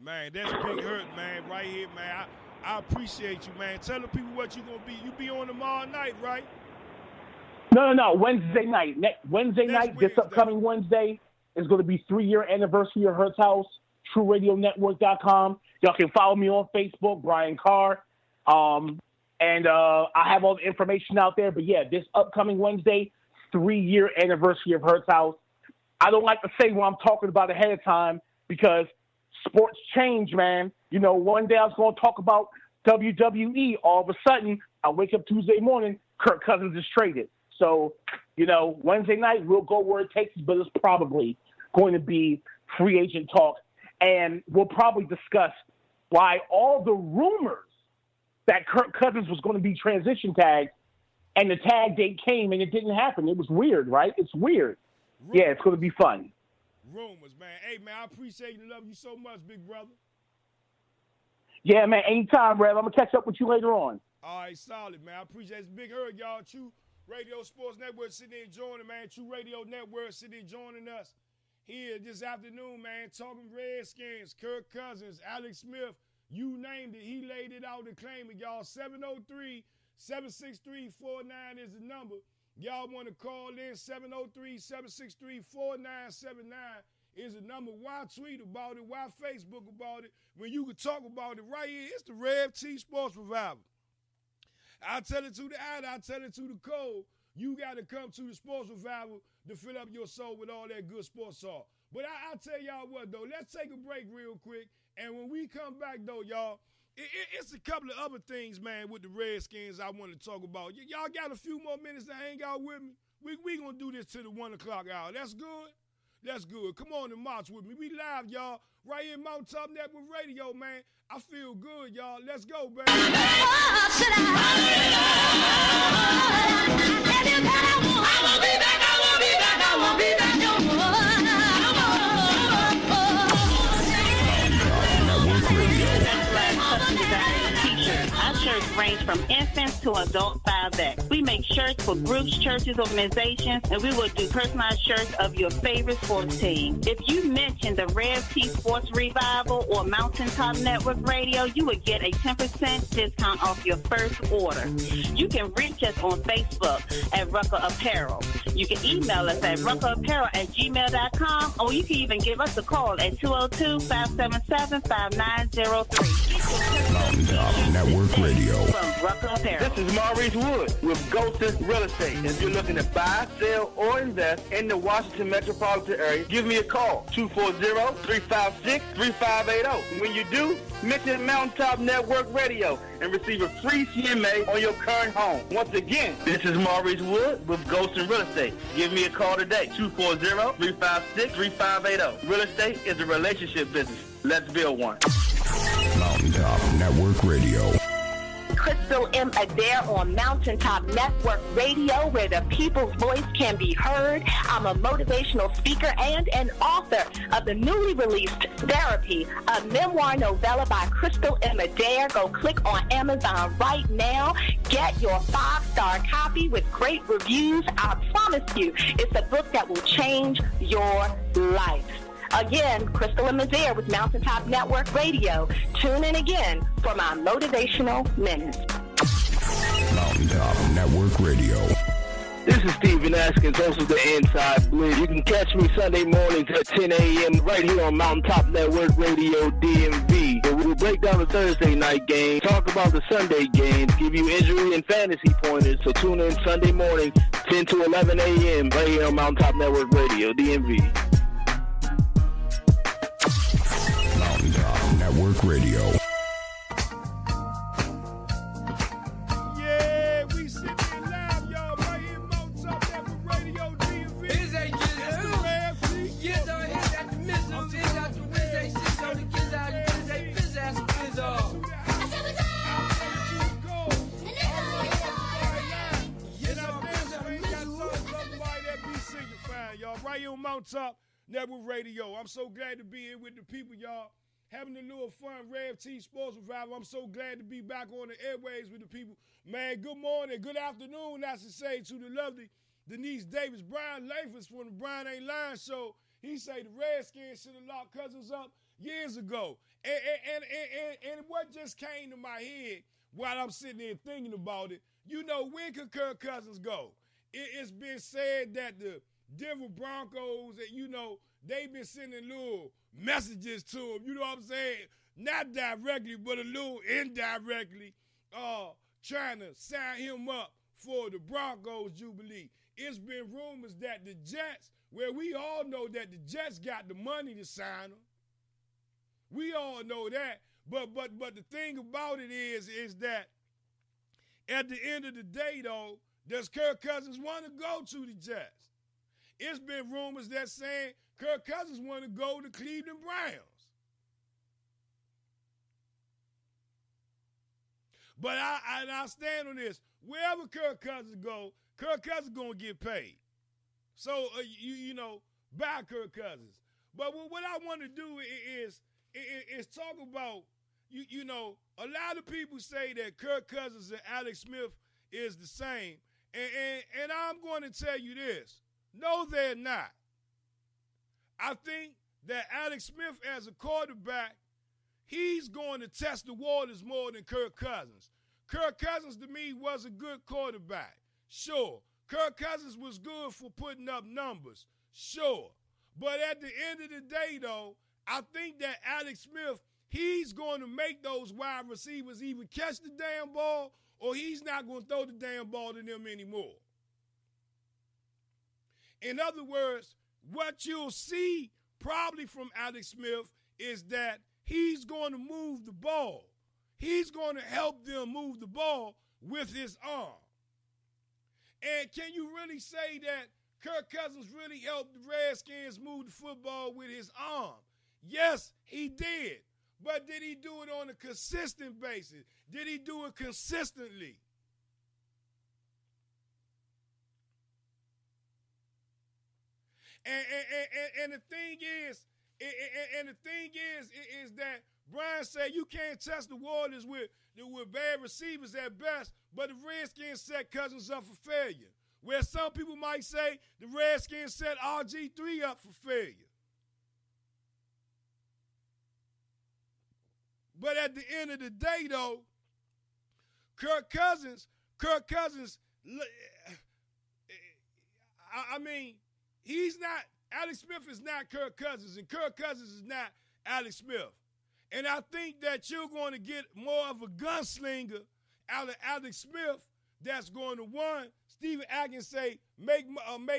Speaker 1: Man, that's Big Hurt, man, right here, man. I appreciate you, man. Tell the people what you're going to be. You be on tomorrow night, right?
Speaker 3: No. Wednesday night. This upcoming Wednesday is going to be 3-year anniversary of Hurts House, TrueRadioNetwork.com. Y'all can follow me on Facebook, Brian Carr. And I have all the information out there. But, yeah, this upcoming Wednesday, 3-year anniversary of Hurts House. I don't like to say what I'm talking about ahead of time because sports change, man. You know, one day I was going to talk about WWE. All of a sudden, I wake up Tuesday morning, Kirk Cousins is traded. So, you know, Wednesday night, we'll go where it takes us, but it's probably going to be free agent talk. And we'll probably discuss why all the rumors that Kirk Cousins was going to be transition tagged and the tag date came and it didn't happen. It was weird, right? It's weird. Yeah, it's going to be fun.
Speaker 1: Rumors, man. Hey, man, I appreciate you. Love you so much, big brother.
Speaker 3: Yeah, man, anytime, Rev. I'm going to catch up with you later on.
Speaker 1: All right, solid, man. I appreciate it. It's Big Hurt, y'all. True Radio Sports Network sitting there joining, man. True Radio Network sitting there joining us here this afternoon, man. Talking Redskins, Kirk Cousins, Alex Smith. You named it. He laid it out and claimed it, y'all. 703-763-49 is the number. Y'all want to call in, 703-763-4979 is the number. Why tweet about it? Why Facebook about it? When you can talk about it right here, it's the Rev T Sports Revival. I tell it to the ad, I tell it to the code. You got to come to the Sports Revival to fill up your soul with all that good sports talk. But I tell y'all what, though, let's take a break real quick. And when we come back, though, y'all, it's a couple of other things, man, with the Redskins I want to talk about. Y'all got a few more minutes to hang out with me? We going to do this to the 1 o'clock hour. That's good? That's good. Come on and march with me. We live, y'all, right here in Mountain Top Network Radio, man. I feel good, y'all. Let's go, baby.
Speaker 12: Our shirts range from infants to adult 5X. We make shirts for groups, churches, organizations, and we will do personalized shirts of your favorite sports team. If you mention the Rev T Sports Revival or Mountaintop Network Radio, you will get a 10% discount off your first order. You can reach us on Facebook at Rucker Apparel. You can email us at ruckerapparel@gmail.com, or you can even give us a call at 202-577-5903.
Speaker 13: Mountaintop Network Radio.
Speaker 12: From Rucker Apparel.
Speaker 11: This is Maurice Wood with Ghosted Real Estate. If you're looking to buy, sell, or invest in the Washington metropolitan area, give me a call, 240-356-3580. When you do, mention Mountaintop Network Radio and receive a free CMA on your current home. Once again, this is Maurice Wood with Ghosted Real Estate. Give me a call today, 240-356-3580. Real estate is a relationship business. Let's build one.
Speaker 13: Mountaintop Network Radio.
Speaker 14: Crystal M. Adair on Mountaintop Network Radio, where the people's voice can be heard. I'm a motivational speaker and an author of the newly released Therapy, a memoir novella by Crystal M. Adair. Go click on Amazon right now. Get your 5-star copy with great reviews. I promise you, it's a book that will change your life. Again, Crystal M. Adair with Mountaintop Network Radio. Tune in again for my motivational minutes.
Speaker 13: Mountaintop Network Radio.
Speaker 11: This is Steven Askins, host of the Inside Blitz. You can catch me Sunday mornings at 10 a.m. right here on Mountaintop Network Radio DMV. We'll break down the Thursday night game, talk about the Sunday games, give you injury and fantasy pointers. So tune in Sunday morning, 10 to 11 a.m. right here on Mountaintop Network Radio DMV.
Speaker 13: Mountaintop Network Radio.
Speaker 1: Yeah, we sitting here live, y'all, right here in Mountaintop Network Radio DMV. It's the Rev T.
Speaker 15: Get on here, got the missile, bitch out the whiz, they shit on the kids out, the kids, they fizz ass fizz off.
Speaker 1: Y'all, right here on Mountaintop Network Radio. I'm so glad to be here with the people, y'all. Having a little fun, Rev T Sports Revival. I'm so glad to be back on the airwaves with the people. Man, good morning, good afternoon, I should say, to the lovely Denise Davis. Brian Lafers from the Brian Ain't Lying Show. He say the Redskins should have locked Cousins up years ago. And what just came to my head while I'm sitting there thinking about it, you know, when could Kirk Cousins go? It's been said that the Denver Broncos, you know, they've been sending little messages to him, you know what I'm saying? Not directly, but a little indirectly, trying to sign him up for the Broncos Jubilee. It's been rumors that the Jets, where we all know that the Jets got the money to sign him. We all know that. But the thing about it is that at the end of the day, though, does Kirk Cousins want to go to the Jets? It's been rumors that saying Kirk Cousins want to go to Cleveland Browns. But I stand on this. Wherever Kirk Cousins go, Kirk Cousins going to get paid. So, you know, buy Kirk Cousins. But what I want to do is talk about, you know, a lot of people say that Kirk Cousins and Alex Smith is the same. And I'm going to tell you this. No, they're not. I think that Alex Smith as a quarterback, he's going to test the waters more than Kirk Cousins. Kirk Cousins, to me, was a good quarterback. Sure. Kirk Cousins was good for putting up numbers. Sure. But at the end of the day, though, I think that Alex Smith, he's going to make those wide receivers either catch the damn ball or he's not going to throw the damn ball to them anymore. In other words, what you'll see probably from Alex Smith is that he's going to move the ball. He's going to help them move the ball with his arm. And can you really say that Kirk Cousins really helped the Redskins move the football with his arm? Yes, he did. But did he do it on a consistent basis? Did he do it consistently? And the thing is, is that Brian said you can't test the waters with bad receivers at best, but the Redskins set Cousins up for failure. Where some people might say the Redskins set RG3 up for failure. But at the end of the day, though, Kirk Cousins, I mean, he's not, Alex Smith is not Kirk Cousins, and Kirk Cousins is not Alex Smith. And I think that you're going to get more of a gunslinger out of Alex Smith that's going to, one, Steven Atkins say, make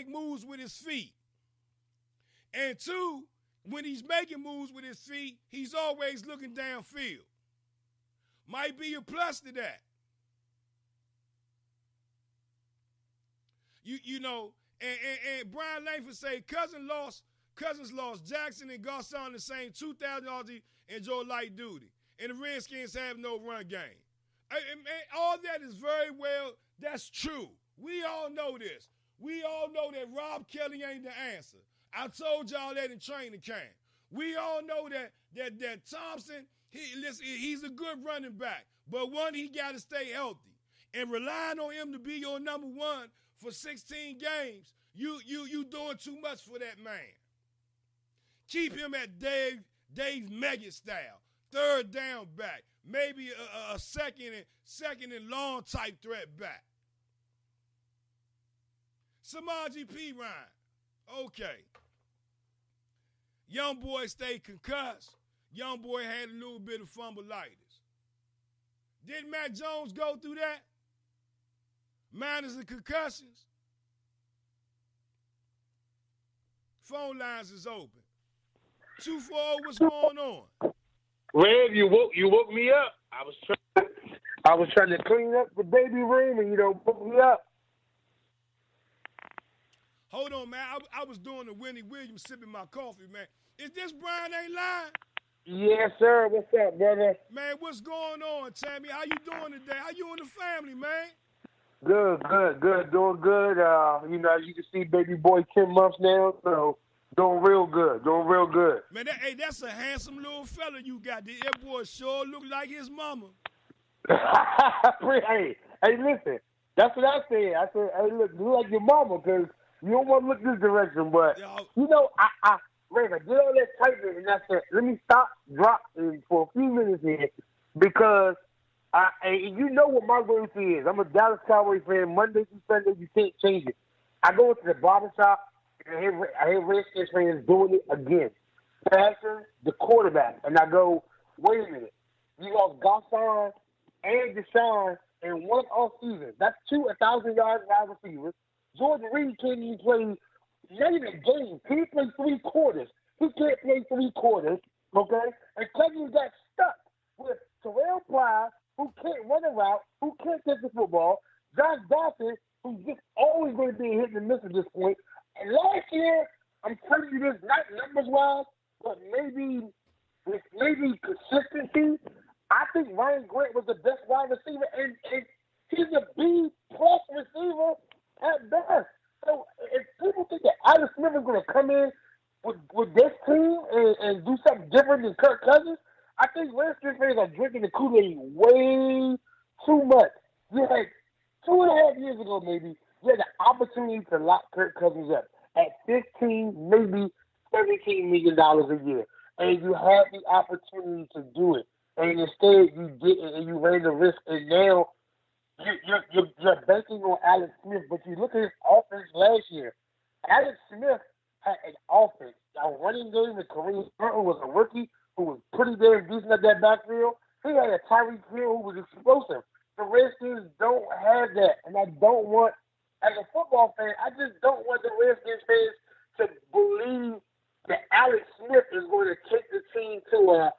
Speaker 1: moves with his feet. And two, when he's making moves with his feet, he's always looking downfield. Might be a plus to that. You know, and Brian Langford say Cousins lost Jackson and Garcon the same 2,000 yards and Joe light duty. And the Redskins have no run game. And all that is very well, that's true. We all know this. We all know that Rob Kelly ain't the answer. I told y'all that in training camp. We all know that Thompson, he's a good running back. But one, he got to stay healthy. And relying on him to be your number one for 16 games, you doing too much for that man. Keep him at Dave Meggett style, third down back, maybe a second and long type threat back. Samaje Perine, okay. Young boy stayed concussed. Young boy had a little bit of fumbleitis. Didn't Matt Jones go through that? Minus the concussions. Phone lines is open. 240, what's going on?
Speaker 11: Rev, you woke me up. I was trying to clean up the baby room, and woke me up.
Speaker 1: Hold on, man. I was doing the Winnie Williams sipping my coffee, man. Is this Brian Ain't Lying?
Speaker 11: Yes, sir. What's up, brother?
Speaker 1: Man, what's going on, Tammy? How you doing today? How you and the family, man?
Speaker 11: Good. Doing good. You can see baby boy 10 months now, so doing real good.
Speaker 1: Man, that's a handsome little fella you got. That boy sure look like his mama.
Speaker 11: Hey, listen. That's what I said. I said, hey, look, you like your mama, because you don't want to look this direction, but, Ray, I did all that tightness, and I said, let me stop, drop for a few minutes here, because you know what my race is. I'm a Dallas Cowboys fan. Monday through Sunday, you can't change it. I go into the barbershop, and I hear Redskins fans doing it again. Passing the quarterback, and I go, wait a minute. You lost Garcon and Deshaun in one off-season. That's 2 1,000-yard wide receivers. Jordan Reed can't even play not even a game. He played 3 quarters. He can't play 3 quarters, okay? And Cousins got stuck with Terrell Pryor, who can't run a route, who can't catch the football, Josh Dawson, who's just always going to be hit and miss at this point. And last year, I'm telling you this, not numbers-wise, but maybe consistency. I think Ryan Grant was the best wide receiver, and he's a B-plus receiver at best. So if people think that Alex Smith is going to come in with this team and do something different than Kirk Cousins, I think Redskins fans are drinking the Kool-Aid way too much. You had 2.5 years ago, maybe, you had the opportunity to lock Kirk Cousins up at $15, maybe $17 million a year.
Speaker 16: and you had the opportunity to do it, and instead you didn't, and you ran the risk, and now you're banking on Alex Smith. But you look at his offense last year. Alex Smith had an offense, a running game, and Kareem Burton was a rookie who was pretty damn decent at that backfield. He had a Tyreek Hill who was explosive. The Redskins don't have that, and I don't want, as a football fan, I just don't want the Redskins fans to believe that Alex Smith is going to take the team to a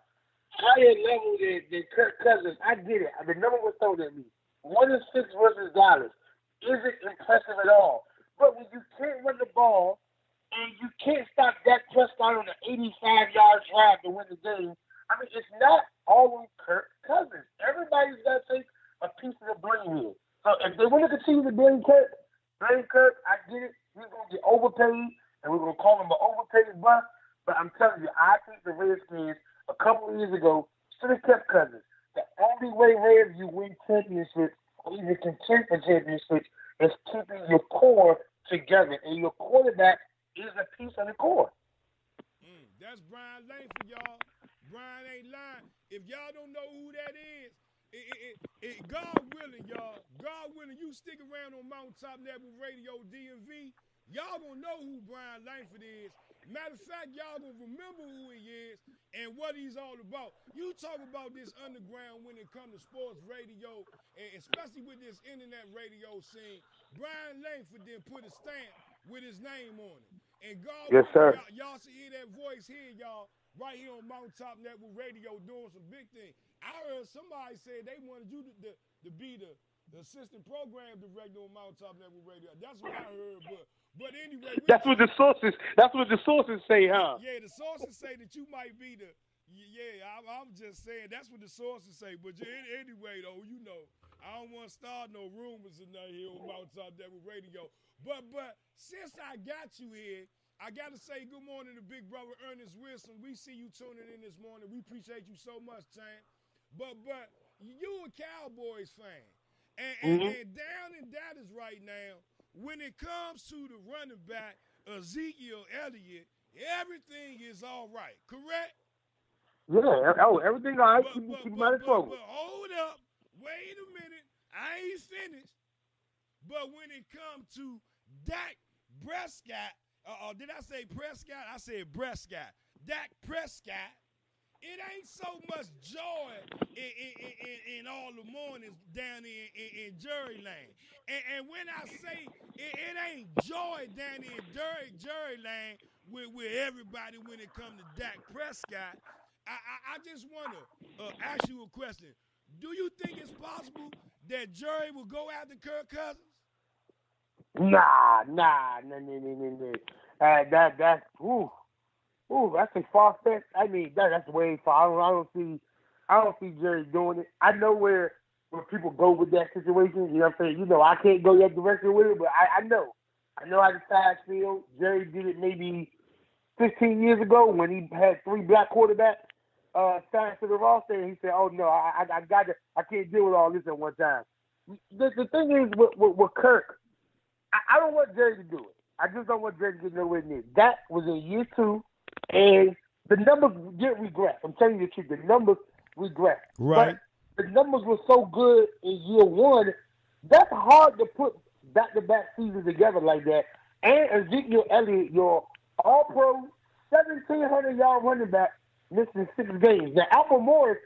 Speaker 16: higher level than Kirk Cousins. I get it. The number was thrown at me. 1-6 versus Dallas isn't impressive at all. But when you can't run the ball and you can't stop Dak Prescott on an 85-yard drive to win the game, I mean, it's not all on Kirk Cousins. Everybody's got to take a piece of the blame here. So if they want to continue to blame Kirk, I get it. He's going to get overpaid, and we're going to call him an overpaid bust. But I'm telling you, I think the Redskins a couple of years ago should have kept Cousins. The only way, Reds, you win championships or even contend for championships is keeping your core together, and your quarterback is a piece of the core.
Speaker 1: That's Brian Langford, y'all. Brian ain't lying. If y'all don't know who that is, God willing, y'all. God willing, you stick around on Mountaintop Network Radio DMV, y'all gonna know who Brian Langford is. Matter of fact, y'all gonna remember who he is and what he's all about. You talk about this underground when it comes to sports radio, and especially with this internet radio scene. Brian Langford then put a stamp with his name on it. And God,
Speaker 16: yes, sir.
Speaker 1: Y'all should hear that voice here, y'all, right here on Mountaintop Network Radio doing some big things. I heard somebody say they wanted you to be the assistant program director on Mountaintop Network Radio. That's what I heard, but anyway.
Speaker 16: That's what the sources say, huh?
Speaker 1: Yeah, the sources say that you might be the. Yeah, I'm just saying that's what the sources say. But anyway, though, you know, I don't want to start no rumors in there here on Mountaintop Network Radio. But since I got you here, I got to say good morning to big brother Ernest Wilson. We see you tuning in this morning. We appreciate you so much, champ. But you a Cowboys fan. And down in Dallas right now, when it comes to the running back, Ezekiel Elliott, everything is all right, correct?
Speaker 16: Yeah, everything all right. Keep him out of trouble.
Speaker 1: But hold up. Wait a minute. I ain't finished. But when it comes to Dak Prescott, did I say Prescott? I said Prescott. Dak Prescott, it ain't so much joy in all the mornings down in Jury Lane. And when I say it ain't joy down in Jury Lane with everybody when it comes to Dak Prescott, I just want to ask you a question. Do you think it's possible that Jury will go after Kirk Cousins?
Speaker 16: Nah. That's a far fetched. I mean, that's way far. I don't see Jerry doing it. I know where people go with that situation. You know what I'm saying? You know, I can't go that direction with it, but I know how the sides feel. Jerry did it maybe 15 years ago when he had 3 black quarterbacks signed to the roster, and he said, "Oh no, I can't deal with all this at one time." The thing is with Kirk, I don't want Jerry to do it. I just don't want Jerry to get nowhere near. That was in year 2, and the numbers did regress. I'm telling you the truth. The numbers regress.
Speaker 1: Right.
Speaker 16: But the numbers were so good in year 1. That's hard to put back-to-back seasons together like that. And Ezekiel Elliott, your all-pro, 1,700-yard running back, missing 6 games. Now, Alfred Morris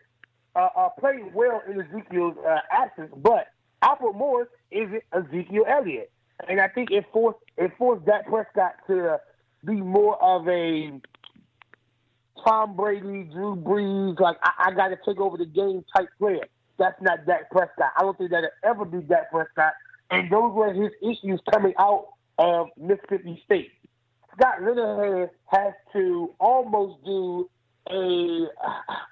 Speaker 16: played well in Ezekiel's absence, but Alfred Morris isn't Ezekiel Elliott. And I think it forced Dak Prescott to be more of a Tom Brady, Drew Brees, like I got to take over the game type player. That's not Dak Prescott. I don't think that'll ever be Dak Prescott. And those were his issues coming out of Mississippi State. Scott Linehan has to almost do an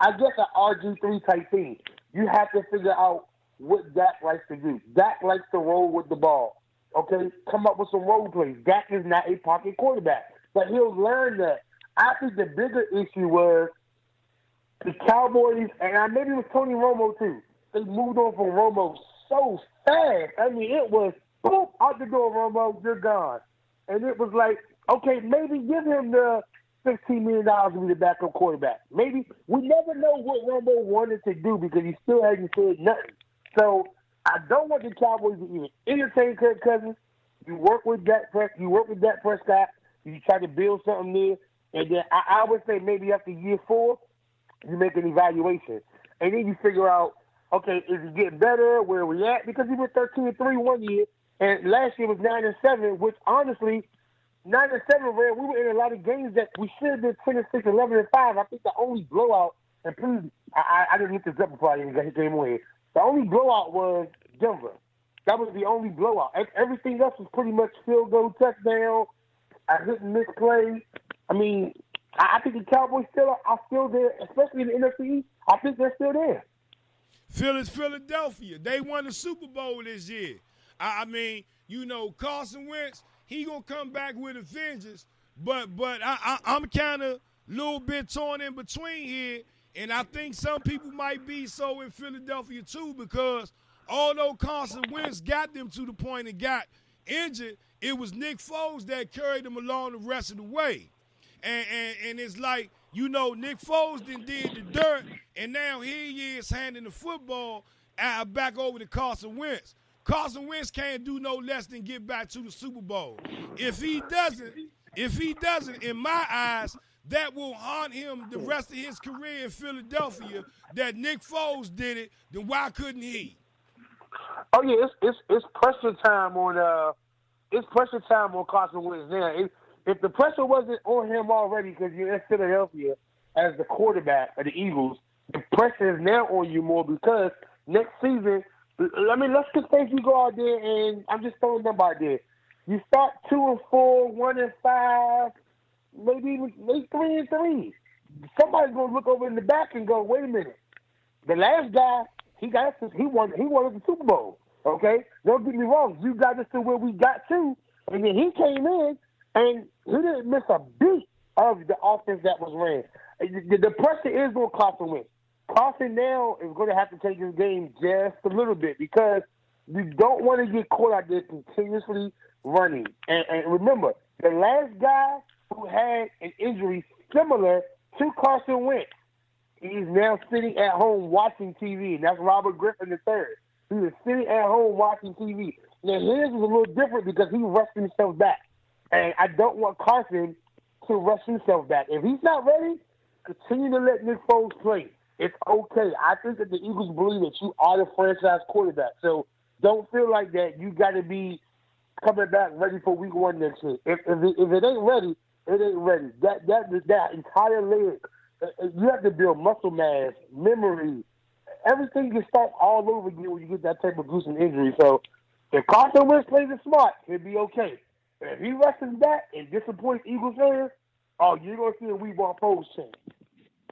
Speaker 16: RG3 type thing. You have to figure out what Dak likes to do. Dak likes to roll with the ball. Okay, come up with some role plays. Dak is not a pocket quarterback, but he'll learn that. I think the bigger issue was the Cowboys, and maybe it was Tony Romo too. They moved on from Romo so fast. I mean, it was boom out the door, Romo, you're gone. And it was like, okay, maybe give him the $15 million to be the backup quarterback. Maybe we never know what Romo wanted to do because he still hasn't said nothing. So I don't want the Cowboys to even entertain Kirk Cousins. You work with Dak Prescott. You try to build something there, and then I would say maybe after year 4, you make an evaluation, and then you figure out, okay, is it getting better? Where are we at? Because he went 13-3 one year, and last year was 9-7, which honestly, 9-7, Red, we were in a lot of games that we should have been 10-6, 11-5. I think the only blowout, and please, I didn't look this up before I even got his game away. The only blowout was Denver. That was the only blowout. Everything else was pretty much field goal, touchdown, a hit and miss play. I mean, I think the Cowboys are still there, especially in the NFC East. I think they're still there.
Speaker 1: Philadelphia. They won the Super Bowl this year. I mean, you know, Carson Wentz, he going to come back with a vengeance, but I'm kind of a little bit torn in between here, and I think some people might be so in Philadelphia too, because although Carson Wentz got them to the point and got injured, it was Nick Foles that carried them along the rest of the way. And it's like, you know, Nick Foles did the dirt, and now here he is handing the football back over to Carson Wentz. Carson Wentz can't do no less than get back to the Super Bowl. If he doesn't, in my eyes, that will haunt him the rest of his career in Philadelphia. That Nick Foles did it, then why couldn't he?
Speaker 16: Oh yeah, it's pressure time on Carson Wentz now. If the pressure wasn't on him already because you're in Philadelphia as the quarterback of the Eagles, the pressure is now on you more because next season, I mean, let's just say you go out there and I'm just throwing them out there. You start 2-4, 1-5, maybe 3-3. Somebody's gonna look over in the back and go, wait a minute. The last guy, he won the Super Bowl. Okay? Don't get me wrong, you got us to where we got to, and then he came in and he didn't miss a beat of the offense that was ran. The pressure is on Carson Wentz. Carson now is going to have to take his game just a little bit because you don't want to get caught out there continuously running. And remember, the last guy who had an injury similar to Carson Wentz, he's now sitting at home watching TV, and that's Robert Griffin III. He was sitting at home watching TV. Now, his was a little different because he rushed himself back. And I don't want Carson to rush himself back. If he's not ready, continue to let Nick Foles play. It's okay. I think that the Eagles believe that you are the franchise quarterback. So don't feel like that you got to be coming back ready for week 1 next year. If it ain't ready, it ain't ready. That entire leg, you have to build muscle mass, memory. Everything can start all over again when you get that type of gruesome injury. So if Carson Wentz plays it smart, he'll be okay. But if he rushes back and disappoints Eagles fans, you're going to see a We Want Pros change.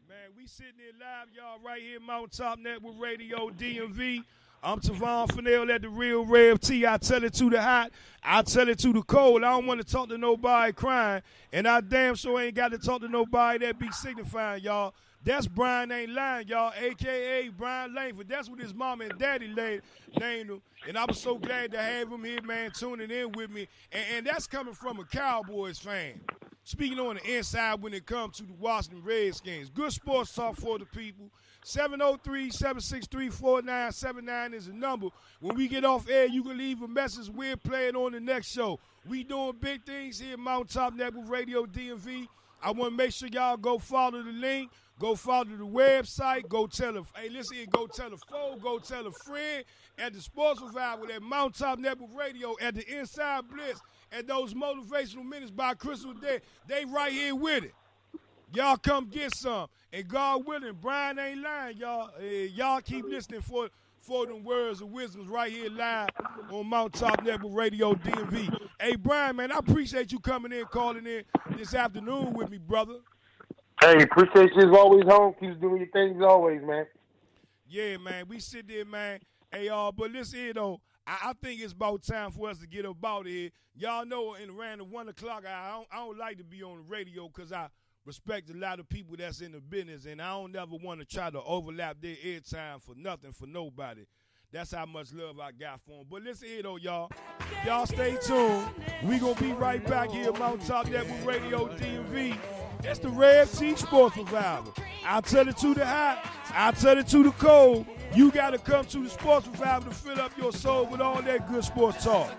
Speaker 1: Man, we sitting here live, y'all, right here, Mountaintop Network Radio, DMV. I'm Tavon Fennell at the Real Rev T. I tell it to the hot, I tell it to the cold. I don't want to talk to nobody crying, and I damn sure ain't got to talk to nobody that be signifying, y'all. That's Brian Ain't Lying, y'all, a.k.a. Brian Langford. That's what his mama and daddy named him, and I was so glad to have him here, man, tuning in with me. And that's coming from a Cowboys fan. Speaking on the inside when it comes to the Washington Redskins. Good sports talk for the people. 703-763-4979 is the number. When we get off air, you can leave a message. We'll play it on the next show. We doing big things here at Mountaintop Network Radio DMV. I want to make sure y'all go follow the link. Go follow the website. Go tell go tell a foe. Go tell a friend at the Sports Revival at Mountaintop Network Radio at the Inside Blitz at those motivational minutes by Crystal Day. They right here with it. Y'all come get some. And God willing, Brian ain't lying, y'all. Y'all keep listening for them words of wisdom right here live on Mountaintop Network Radio DMV. Hey, Brian, man, I appreciate you coming in, calling in this afternoon with me, brother.
Speaker 16: Hey, appreciate you as always, home. Keep doing your things as always, man.
Speaker 1: Yeah, man. We sit there, man. Hey, but listen here, though. I think it's about time for us to get up out of here. Y'all know around the 1 o'clock, I don't like to be on the radio because I respect a lot of people that's in the business, and I don't never want to try to overlap their airtime for nothing, for nobody. That's how much love I got for them. But listen here, though, y'all. Y'all stay tuned. We going to be right back here at Mountaintop Network Radio DMV. It's the Rev T Sports Revival. I'll tell it to the hot. I'll tell it to the cold. You got to come to the Sports Revival to fill up your soul with all that good sports talk.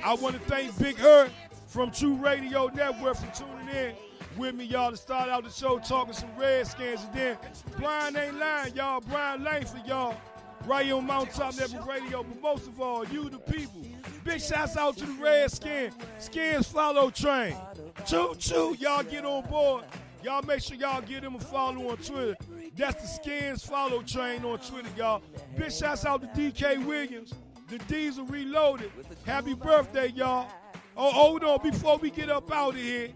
Speaker 1: I want to thank Big Hurt from True Radio Network for tuning in with me, y'all, to start out the show talking some Redskins. And then Brian ain't lying, y'all. Brian Langford, y'all, right here on Mountaintop Network Radio. But most of all, you the people. Big shouts out to the Redskins. Skins follow train. Choo-choo, y'all get on board. Y'all make sure y'all give them a follow on Twitter. That's the Skins follow train on Twitter, y'all. Big shouts out to DK Williams. The Diesel Reloaded. Happy birthday, y'all. Oh, hold on, before we get up out of here,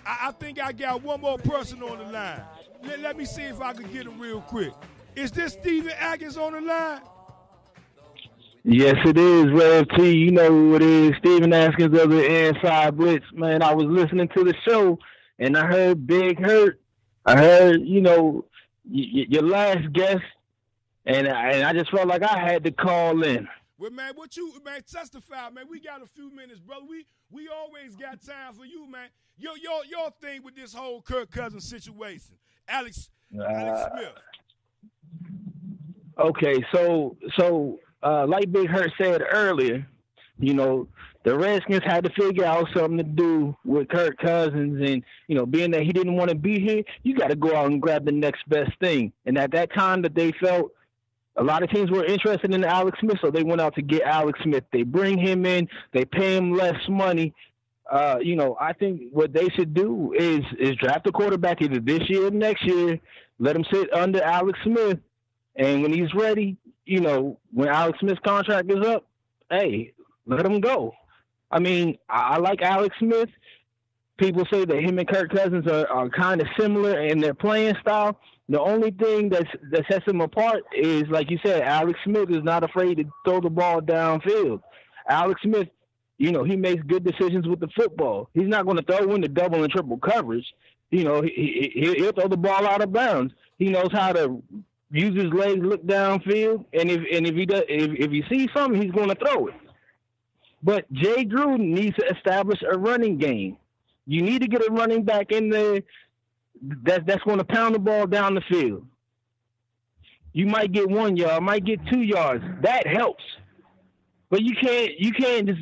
Speaker 1: I think I got one more person on the line. Let me see if I can get him real quick. Is this Steven Atkins on the line?
Speaker 17: Yes, it is, Rev T. You know who it is. Steven Atkins of the Inside Blitz. Man, I was listening to the show, and I heard Big Hurt. I heard, your last guest, and I just felt like I had to call in.
Speaker 1: Well, man, testify, man. We got a few minutes, brother. We always got time for you, man. Your thing with this whole Kirk Cousins situation. Alex Smith.
Speaker 17: Okay, so like Big Hurt said earlier, the Redskins had to figure out something to do with Kirk Cousins, and being that he didn't want to be here, you got to go out and grab the next best thing. And at that time that they felt a lot of teams were interested in Alex Smith, so they went out to get Alex Smith. They bring him in, they pay him less money. I think what they should do is draft a quarterback either this year or next year, let him sit under Alex Smith, and when he's ready, when Alex Smith's contract is up, hey, let him go. I mean, I like Alex Smith. People say that him and Kirk Cousins are kind of similar in their playing style. The only thing that sets them apart is, like you said, Alex Smith is not afraid to throw the ball downfield. Alex Smith, he makes good decisions with the football. He's not going to throw in the double and triple coverage. He'll throw the ball out of bounds. He knows how to use his legs, look downfield, and if he sees something, he's going to throw it. But Jay Gruden needs to establish a running game. You need to get a running back in there that's going to pound the ball down the field. You might get 1 yard, might get 2 yards. That helps. But you can't just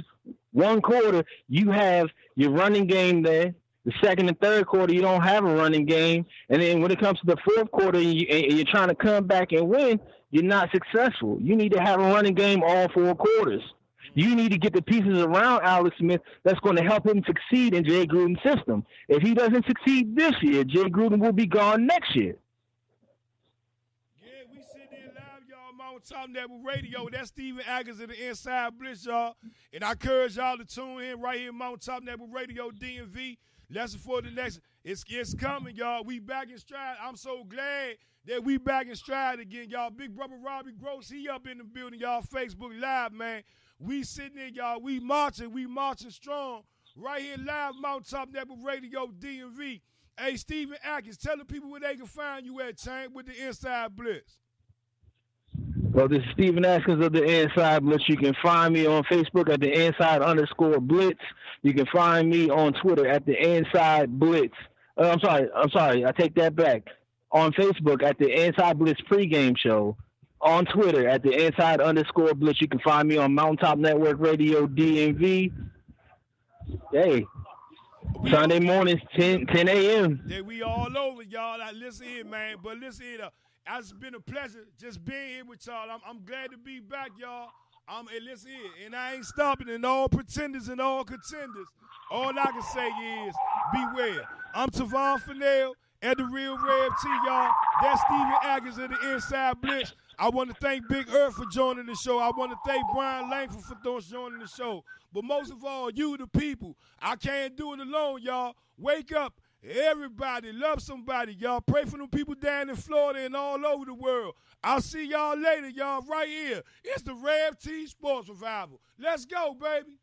Speaker 17: one quarter you have your running game there. The second and third quarter you don't have a running game, and then when it comes to the fourth quarter and you're trying to come back and win, you're not successful. You need to have a running game all 4 quarters. You need to get the pieces around Alex Smith that's going to help him succeed in Jay Gruden's system. If he doesn't succeed this year, Jay Gruden will be gone next year.
Speaker 1: Yeah, we sitting there live, y'all, Mountaintop Network Radio. That's Steven Atkins of the Inside Blitz, y'all. And I encourage y'all to tune in right here, Mountaintop Network Radio, DMV. Lesson for the next. It's coming, y'all. We back in stride. I'm so glad that we back in stride again, y'all. Big brother Robbie Gross, he up in the building, y'all. Facebook Live, man. We sitting there, y'all. We marching strong. Right here live, Mountaintop Network Radio, DMV. Hey, Steven Atkins, tell the people where they can find you at, Tank, with the Inside Blitz.
Speaker 17: Well, this is Steven Atkins of the Inside Blitz. You can find me on Facebook at the Inside_Blitz. You can find me on Twitter at the Inside Blitz. I'm sorry. I take that back. On Facebook at the Inside Blitz pregame show. On Twitter at the Inside_Blitz. You can find me on Mountaintop Network Radio, DMV. Hey, Sunday mornings, 10 a.m.
Speaker 1: Yeah, we all over, y'all. Listen here, man. But listen here, it's been a pleasure just being here with y'all. I'm glad to be back, y'all. And listen here, and I ain't stopping. And all pretenders and all contenders, all I can say is beware. I'm Tavon Fennell at the Real Rev T, y'all. That's Steven Atkins of the Inside Blitz. I want to thank Big Earth for joining the show. I want to thank Brian Langford for joining the show. But most of all, you, the people. I can't do it alone, y'all. Wake up. Everybody, love somebody, y'all. Pray for them people down in Florida and all over the world. I'll see y'all later, y'all, right here. It's the Rev T Sports Revival. Let's go, baby.